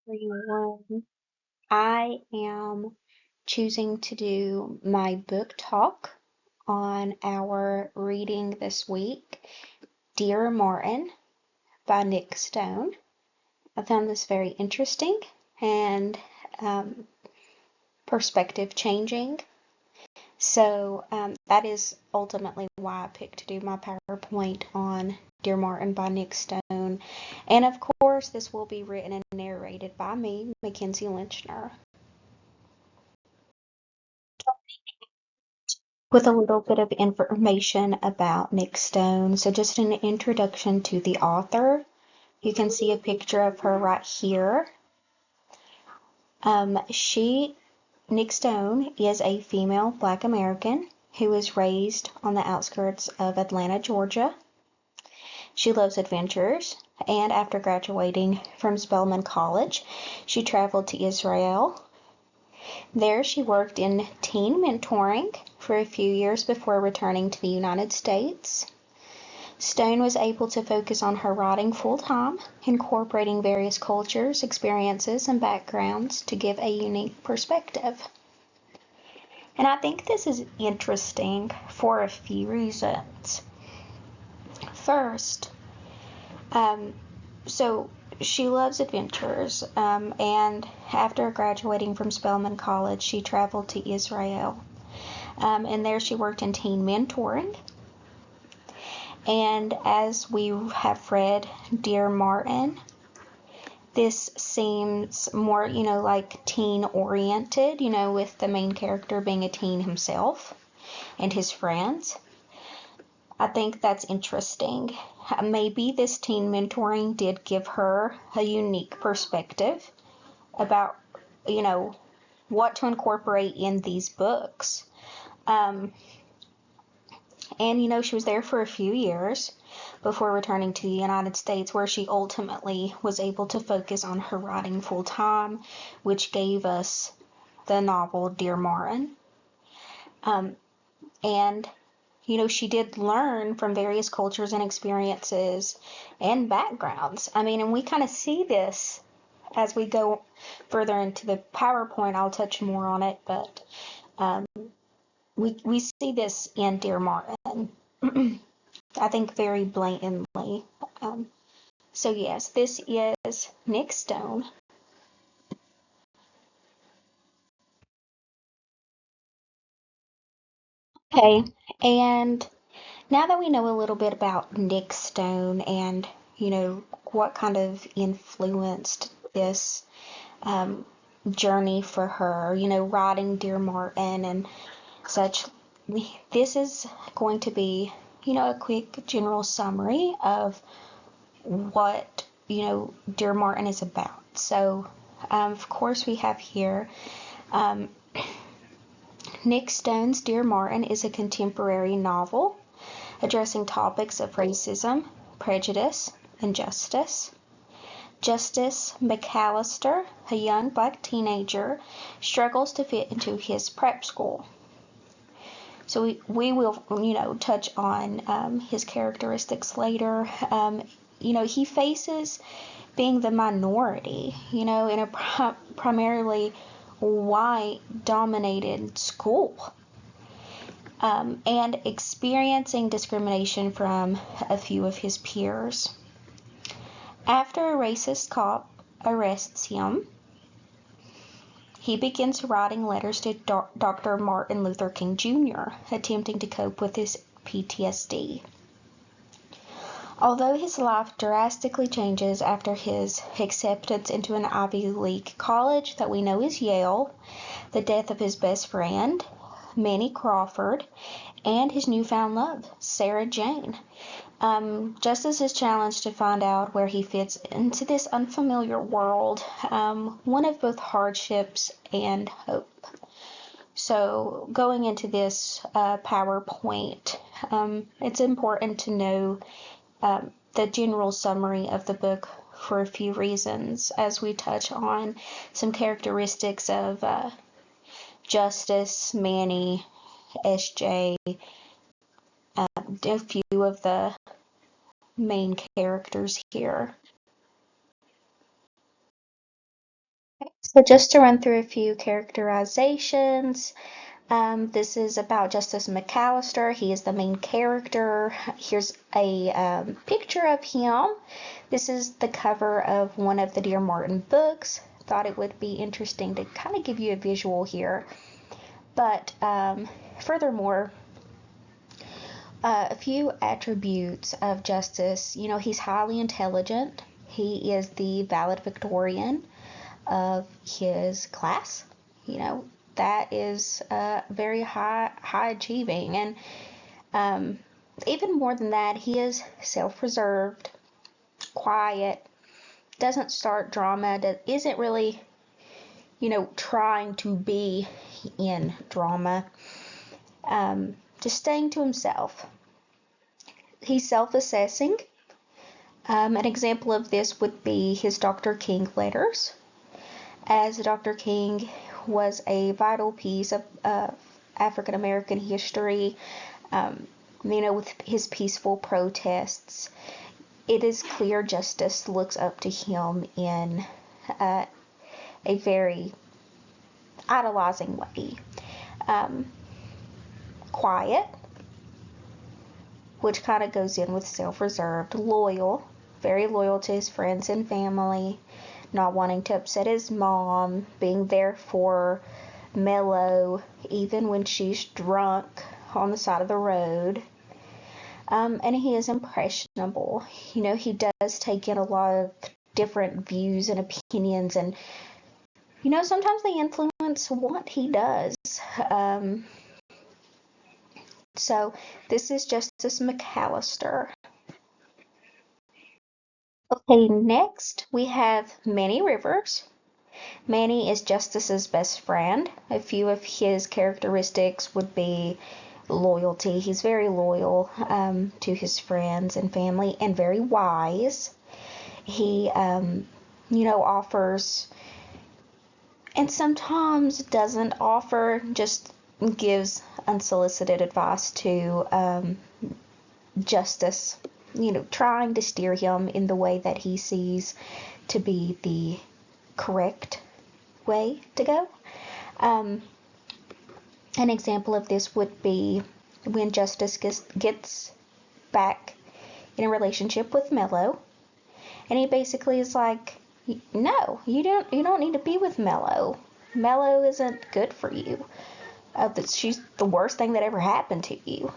Everyone. I am choosing to do my book talk on our reading this week, Dear Martin by Nick Stone. I found this very interesting and perspective changing. So that is ultimately why I picked to do my PowerPoint on Dear Martin by Nick Stone. And of course, this will be written and narrated by me, Mackenzie Lynchner. With a little bit of information about Nick Stone. So just an introduction to the author. You can see a picture of her right here. Nick Stone, is a female Black American who was raised on the outskirts of Atlanta, Georgia. She loves adventures, and after graduating from Spelman College, she traveled to Israel. There she worked in teen mentoring for a few years before returning to the United States. Stone was able to focus on her writing full-time, incorporating various cultures, experiences, and backgrounds to give a unique perspective. And I think this is interesting for a few reasons. First, so she loves adventures, and after graduating from Spelman College, she traveled to Israel. And there she worked in teen mentoring. And as we have read Dear Martin, this seems more, like teen oriented, with the main character being a teen himself and his friends. I think that's interesting. Maybe this teen mentoring did give her a unique perspective about, what to incorporate in these books. And she was there for a few years before returning to the United States, where she ultimately was able to focus on her writing full time, which gave us the novel Dear Martin. And she did learn from various cultures and experiences and backgrounds. And we kind of see this as we go further into the PowerPoint. I'll touch more on it, but we see this in Dear Martin. I think very blatantly. So yes, this is Nick Stone. Okay, and now that we know a little bit about Nick Stone and what kind of influenced this journey for her, writing Dear Martin and such, this is going to be a quick general summary of what Dear Martin is about. So of course we have here Nick Stone's Dear Martin is a contemporary novel addressing topics of racism, prejudice, and justice. Justice McAllister, a young Black teenager, struggles to fit into his prep school. So we will, touch on his characteristics later. He faces being the minority, in a primarily white-dominated school, and experiencing discrimination from a few of his peers. After a racist cop arrests him, he begins writing letters to Dr. Martin Luther King Jr., attempting to cope with his PTSD. Although his life drastically changes after his acceptance into an Ivy League college that we know is Yale, the death of his best friend, Manny Crawford, and his newfound love, Sarah Jane, Justice is challenged to find out where he fits into this unfamiliar world, one of both hardships and hope. So going into this PowerPoint, it's important to know the general summary of the book for a few reasons as we touch on some characteristics of Justice, Manny, SJ, a few of the main characters here. So just to run through a few characterizations, this is about Justice McAllister. He is the main character. Here's a picture of him. This is the cover of one of the Dear Martin books. Thought it would be interesting to kind of give you a visual here. But furthermore, a few attributes of Justice. You know, he's highly intelligent. He is the valedictorian of his class. You know, that is very high achieving. And even more than that, he is self-reserved, quiet, doesn't start drama, that isn't really, you know, trying to be in drama. Just staying to himself. He's self-assessing. An example of this would be his Dr. King letters, as Dr. King was a vital piece of African American history. You know, with his peaceful protests, it is clear Justice looks up to him in a very idolizing way. Quiet, which kind of goes in with self-reserved. Loyal, very loyal to his friends and family, not wanting to upset his mom, being there for Mello even when she's drunk on the side of the road. And he is impressionable. You know, he does take in a lot of different views and opinions, and you know, sometimes they influence what he does. So this is Justice McAllister. Okay, next we have Manny Rivers. Manny is Justice's best friend. A few of his characteristics would be loyalty. He's very loyal to his friends and family, and very wise. He, you know, offers, and sometimes doesn't offer, just gives unsolicited advice to Justice, you know, trying to steer him in the way that he sees to be the correct way to go. An example of this would be when Justice gets back in a relationship with Mello, and he basically is like, no, you don't need to be with Mello. Mello isn't good for you. She's the worst thing that ever happened to you.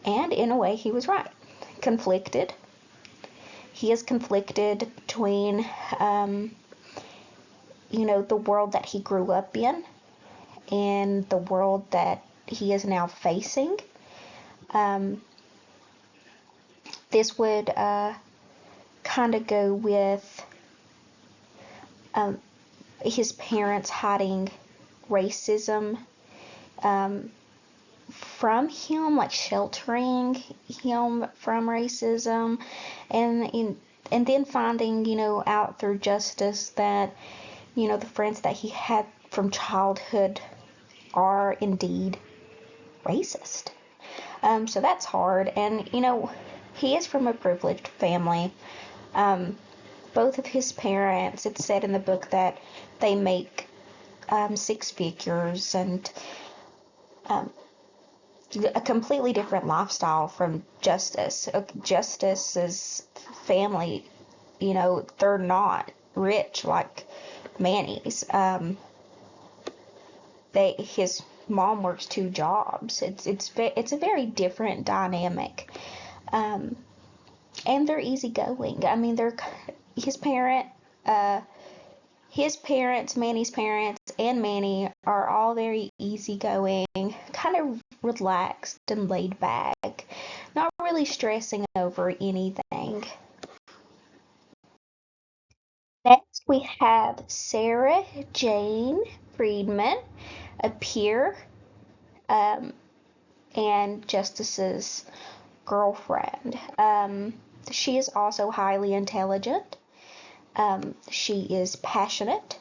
And in a way, he was right. Conflicted. He is conflicted between, you know, the world that he grew up in and the world that he is now facing. This would kind of go with his parents hiding racism from him, like sheltering him from racism, and then finding, you know, out through Justice that, you know, the friends that he had from childhood are indeed racist. So that's hard, and you know, he is from a privileged family. Both of his parents, it's said in the book that they make 6 figures, and a completely different lifestyle from Justice. Justice's family, you know, they're not rich like Manny's. His mom works 2 jobs. It's a very different dynamic, and they're easygoing. I mean, his parents, Manny's parents, and Manny are all very easygoing, kind of relaxed and laid back, not really stressing over anything. Next, we have Sarah Jane Friedman, a peer, and Justice's girlfriend. She is also highly intelligent. She is passionate.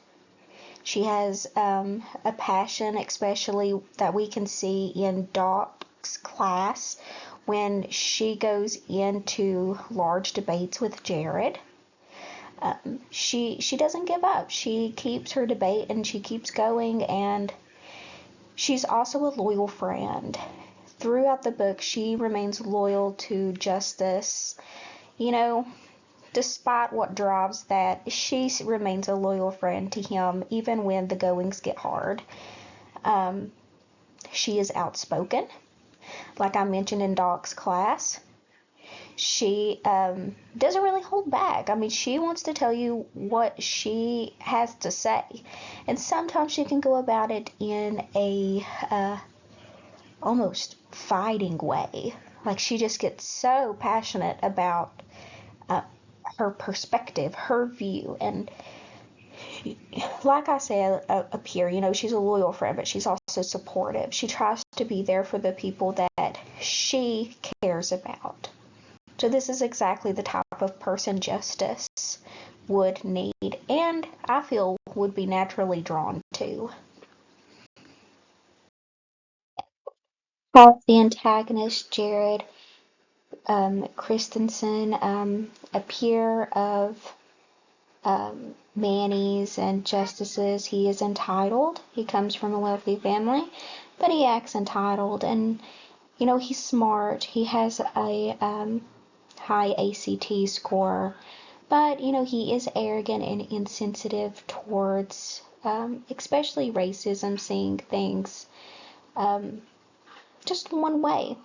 She has a passion, especially that we can see in Doc's class when she goes into large debates with Jared. She doesn't give up. She keeps her debate and she keeps going, and she's also a loyal friend. Throughout the book, she remains loyal to Justice. You know, despite what drives that, she remains a loyal friend to him even when the goings get hard. She is outspoken, like I mentioned in Doc's class. She doesn't really hold back. I mean, she wants to tell you what she has to say, and sometimes she can go about it in a almost fighting way. Like, she just gets so passionate about uh, her perspective, her view, and like I said up here, she's a loyal friend, but she's also supportive. She tries to be there for the people that she cares about. So this is exactly the type of person Justice would need, and I feel would be naturally drawn to. The antagonist, Jared Christensen, a peer of Manny's and Justice's. He is entitled. He comes from a wealthy family, but he acts entitled, and he's smart. He has a high ACT score, but he is arrogant and insensitive towards especially racism, seeing things just one way.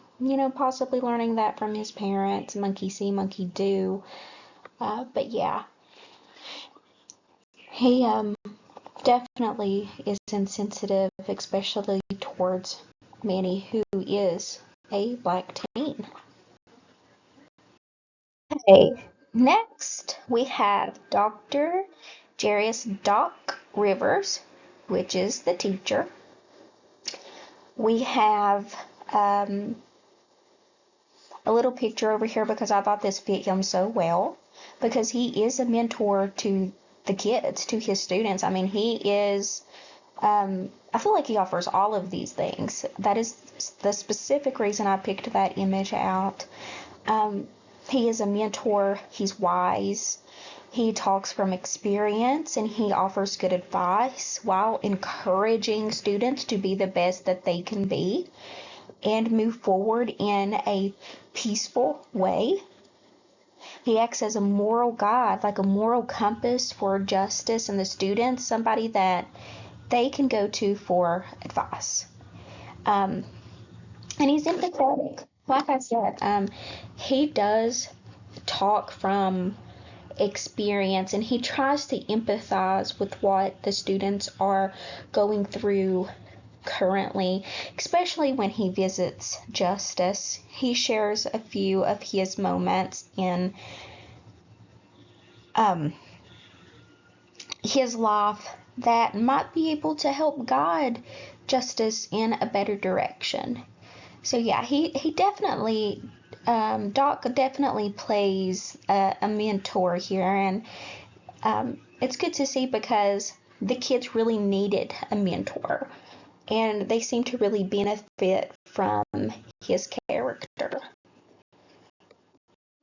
Possibly learning that from his parents, monkey see, monkey do. But yeah, he definitely is insensitive, especially towards Manny, who is a black teen. Okay, next we have Dr. Jarius Doc Rivers, which is the teacher. We have a little picture over here because I thought this fit him so well, because he is a mentor to the kids, to his students. I mean, he is, I feel like he offers all of these things. That is the specific reason I picked that image out. He is a mentor, he's wise, he talks from experience, and he offers good advice while encouraging students to be the best that they can be and move forward in a peaceful way. He acts as a moral guide, like a moral compass for Justice and the students, somebody that they can go to for advice. And he's empathetic. Like I said, he does talk from experience, and he tries to empathize with what the students are going through currently, especially when he visits Justice. He shares a few of his moments in his life that might be able to help guide Justice in a better direction. So yeah, he definitely, Doc definitely plays a mentor here, and it's good to see because the kids really needed a mentor, and they seem to really benefit from his character.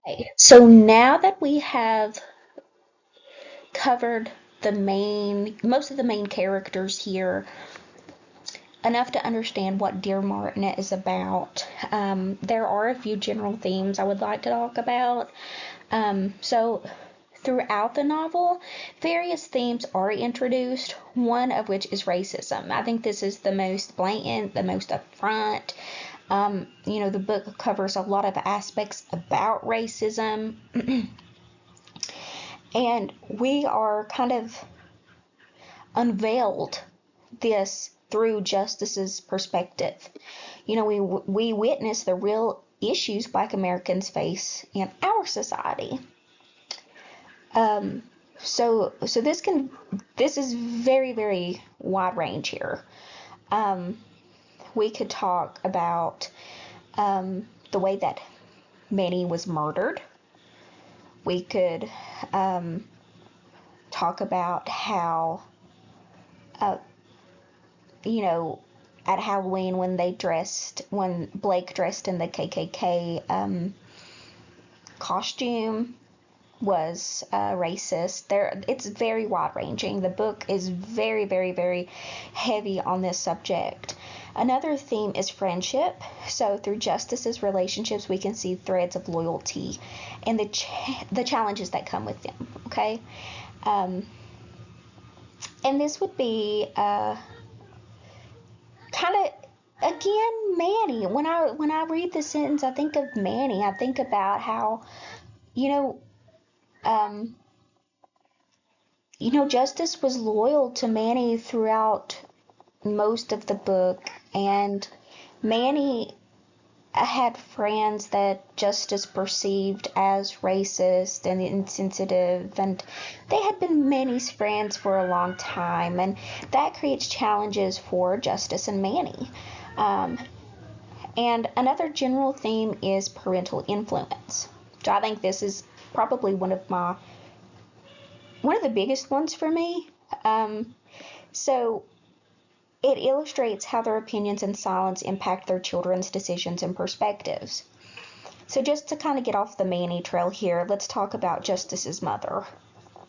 Okay, so now that we have covered most of the main characters here, enough to understand what Dear Martin is about, there are a few general themes I would like to talk about. So throughout the novel, various themes are introduced, one of which is racism. I think this is the most blatant, the most upfront. The book covers a lot of aspects about racism, and we are kind of unveiled this through Justice's perspective. We witness the real issues Black Americans face in our society. So this is very, very wide range here. We could talk about the way that Manny was murdered. We could talk about how, at Halloween when Blake dressed in the KKK costume, was racist. It's very wide-ranging. The book is very, very, very heavy on this subject. Another theme is friendship. So through Justice's relationships, we can see threads of loyalty and the challenges that come with them. Okay, and this would be kind of, again, Manny. When I read this sentence, I think of Manny. I think about how, you know, Justice was loyal to Manny throughout most of the book, and Manny had friends that Justice perceived as racist and insensitive, and they had been Manny's friends for a long time, and that creates challenges for Justice and Manny. And another general theme is parental influence. So I think this is probably one of the biggest ones for me. So it illustrates how their opinions and silence impact their children's decisions and perspectives. So just to kind of get off the Manny trail here, let's talk about Justice's mother.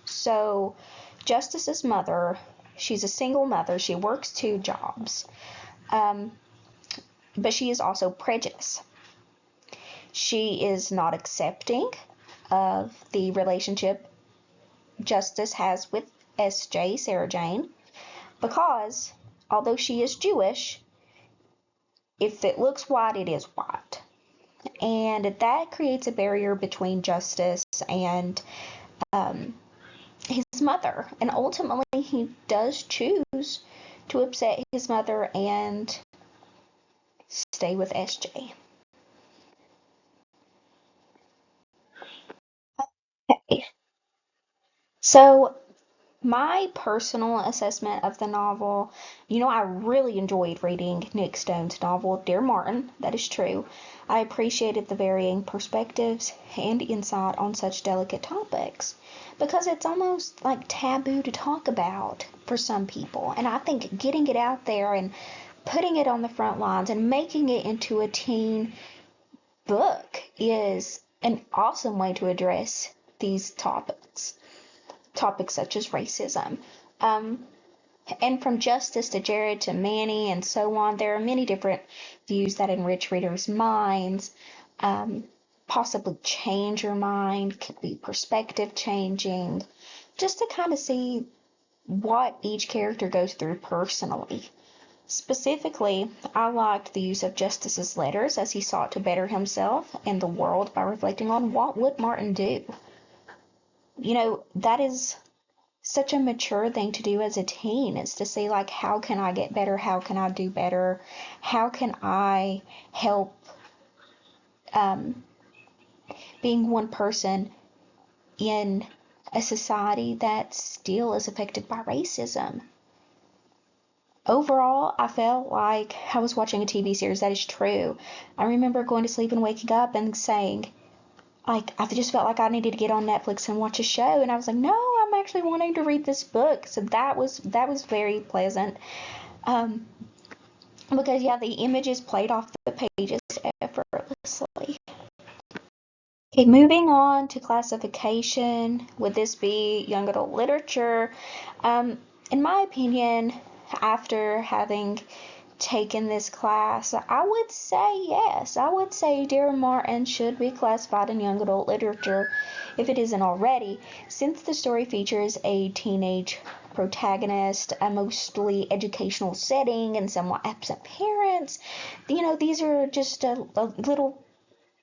So Justice's mother, she's a single mother. She works 2 jobs, but she is also prejudiced. She is not accepting of the relationship Justice has with SJ, Sarah Jane, because although she is Jewish, if it looks white, it is white. And that creates a barrier between Justice and his mother. And ultimately, he does choose to upset his mother and stay with SJ. Okay. So my personal assessment of the novel, I really enjoyed reading Nick Stone's novel, Dear Martin. That is true. I appreciated the varying perspectives and insight on such delicate topics because it's almost like taboo to talk about for some people. And I think getting it out there and putting it on the front lines and making it into a teen book is an awesome way to address these topics such as racism. And from Justice to Jared to Manny and so on, there are many different views that enrich readers' minds, possibly change your mind, could be perspective changing, just to kind of see what each character goes through personally. Specifically, I liked the use of Justice's letters as he sought to better himself and the world by reflecting on what would Martin do. That is such a mature thing to do as a teen, is to say, like, how can I get better? How can I do better? How can I help being one person in a society that still is affected by racism? Overall, I felt like I was watching a TV series. That is true. I remember going to sleep and waking up and saying, like, I just felt like I needed to get on Netflix and watch a show, and I was like, no, I'm actually wanting to read this book. So that was very pleasant, because the images played off the pages effortlessly. Okay, moving on to classification. Would this be young adult literature? In my opinion, after having taken this class, I would say yes. I would say Dear Martin should be classified in young adult literature if it isn't already, since the story features a teenage protagonist, a mostly educational setting, and somewhat absent parents. These are just a little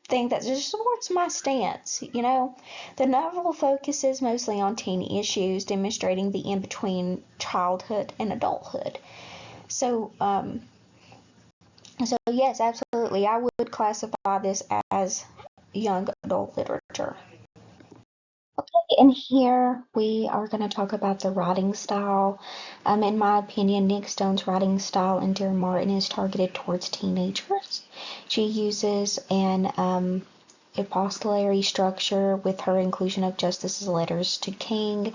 thing that just supports my stance. The novel focuses mostly on teen issues, demonstrating the in-between childhood and adulthood. So yes, absolutely, I would classify this as young adult literature. Okay, and here we are going to talk about the writing style. In my opinion, Nick Stone's writing style in Dear Martin is targeted towards teenagers. She uses an epistolary structure with her inclusion of Justice's letters to King.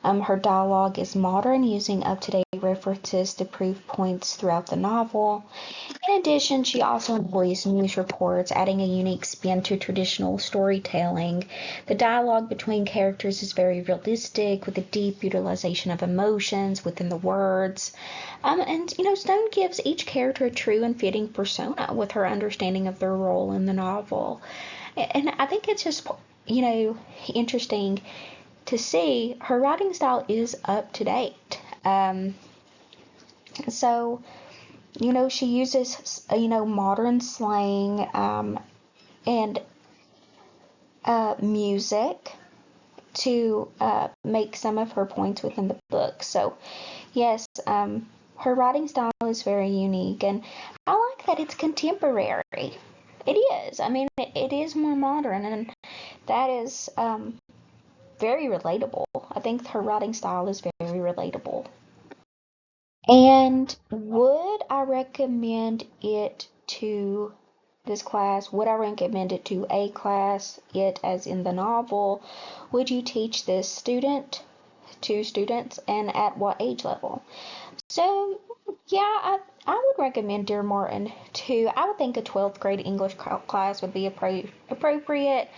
Her dialogue is modern, using up-to-date references to proof points throughout the novel. In addition, she also employs news reports, adding a unique spin to traditional storytelling. The dialogue between characters is very realistic, with a deep utilization of emotions within the words. Stone gives each character a true and fitting persona with her understanding of their role in the novel. And I think it's just, interesting to see her writing style is up to date. She uses, modern slang and music to make some of her points within the book. So, yes, her writing style is very unique, and I like that it's contemporary. It is. I mean, it is more modern, and that is very relatable. I think her writing style is very relatable. And would I recommend it to this class? Would I recommend it to a class, it as in the novel? Would you teach this to students, and at what age level? So, yeah, I would recommend Dear Martin to, I would think a 12th grade English class would be appropriate.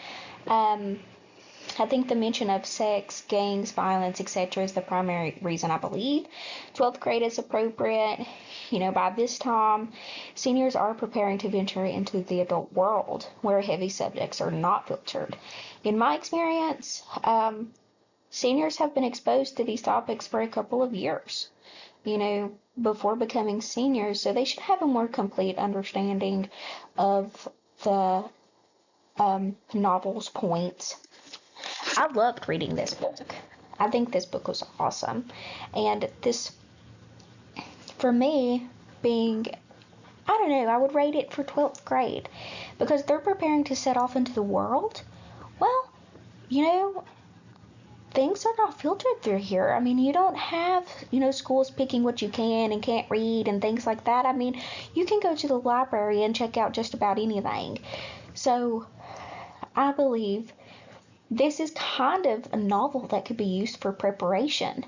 I think the mention of sex, gangs, violence, etc. is the primary reason I believe 12th grade is appropriate. By this time, seniors are preparing to venture into the adult world where heavy subjects are not filtered. In my experience, seniors have been exposed to these topics for a couple of years, before becoming seniors, so they should have a more complete understanding of the novel's points. I loved reading this book. I think this book was awesome. And this, for me, I would rate it for 12th grade because they're preparing to set off into the world. Well, things are not filtered through here. I mean, you don't have, schools picking what you can and can't read and things like that. I mean, you can go to the library and check out just about anything. So, I believe this is kind of a novel that could be used for preparation.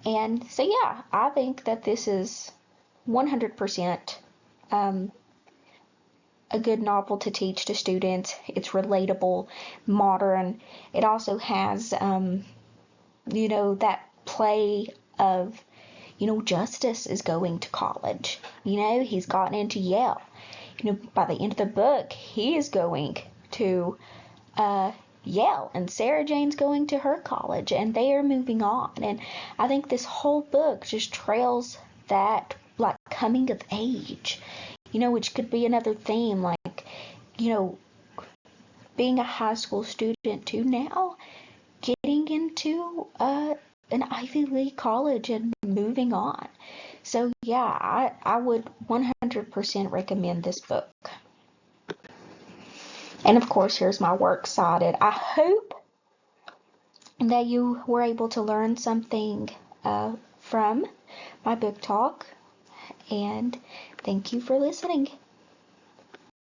And so, yeah, I think that this is 100% a good novel to teach to students. It's relatable, modern. It also has, that play of, Justice is going to college. He's gotten into Yale. By the end of the book, he is going to Yale, and Sarah Jane's going to her college, and they are moving on. And I think this whole book just trails that, like, coming of age, which could be another theme, like, being a high school student too now, getting into an Ivy League college and moving on. So yeah, I would 100% recommend this book. And of course, here's my works cited. I hope that you were able to learn something from my book talk, and thank you for listening.